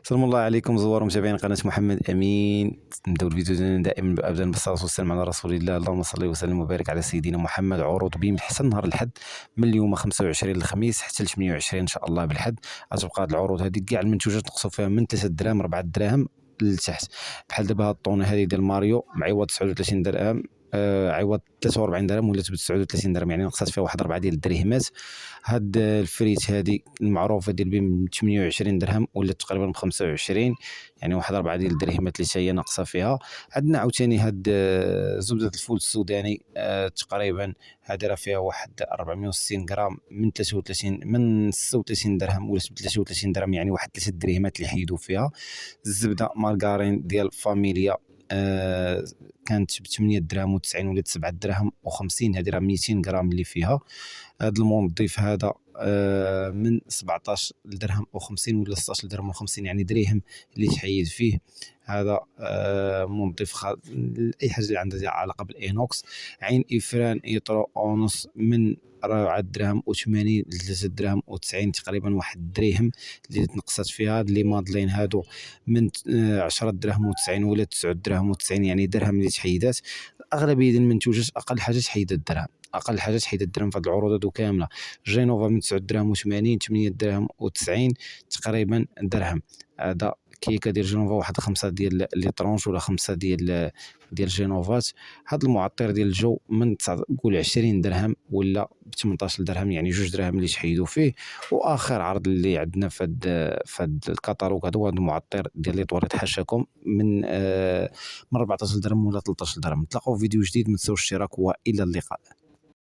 سلام الله عليكم زوار متابعين قناة محمد أمين. نبداو الفيديو ديالنا دائما أبدا بالصلاة والسلام على رسول الله. اللهم صل وسلم وبارك على سيدنا محمد. عروض بيم حتى نهار الحد من اليوم 25 الخميس حتى ل 28 إن شاء الله بالحد. غتبقى هاد العروض هذه كاع المنتوجات نقصوا فيها من 3 دراهم 4 دراهم لتحت. بحال دابا هاد الطونه هذه ديال ماريو معوض 39 درهم، عوض 43 درهم ولات ب 39 درهم، يعني نقصات فيها واحد 4 ديال الدرهمات. هاد الفريت هذه المعروفه ديال بين 28 درهم ولات تقريبا ب 25، يعني واحد 4 ديال الدرهمات اللي هي ناقصه فيها. عندنا عاوتاني هاد زبده الفول السوداني، تقريبا هذه راه فيها واحد 460 غرام من 33 من 36 درهم ولات ب 33 درهم، يعني واحد 3 درهمات اللي حيدوا فيها. الزبده مارغارين ديال فاميليا كانت ب 8 دراهم و90 ولات 7 دراهم و50، هذه راه 200 غرام اللي فيها. هذا المنظف هذا من 17 درهم و50 ولا 16 درهم و50، يعني درهم اللي تحيد فيه. هذا منظف اي حاجه اللي عندها علاقه بالاينوكس. عين افران ايترو اونس من 4 دراهم و80 ل 3 دراهم و90، تقريبا واحد درهم اللي تنقصت فيها. هاد لي مادلين هادو من 10 دراهم و90 ولا 9 دراهم و90، يعني درهم اللي تحيدات. اغلبيه ديال المنتوجات اقل حاجه تحيد الدرهم، اقل حاجه تحيد الدرهم في هذه العروض هذو كامله. جينوفا من 9 دراهم و80 8 دراهم و90، تقريبا درهم. هذا كيكه ديال جينوفا واحد 5 ديال لي طرونش ولا 5 ديال جينوفات. هذا المعطر ديال الجو من قول 20 درهم ولا ب 18 درهم، يعني 2 دراهم اللي تحيدوا فيه. واخر عرض اللي عندنا في هذا الكتالوج هذا هو المعطر ديال لي طواليت حاشاكم من 14 درهم ولا 13 درهم. نتلاقاو في فيديو جديد، ما تنساوش الاشتراك والى اللقاء.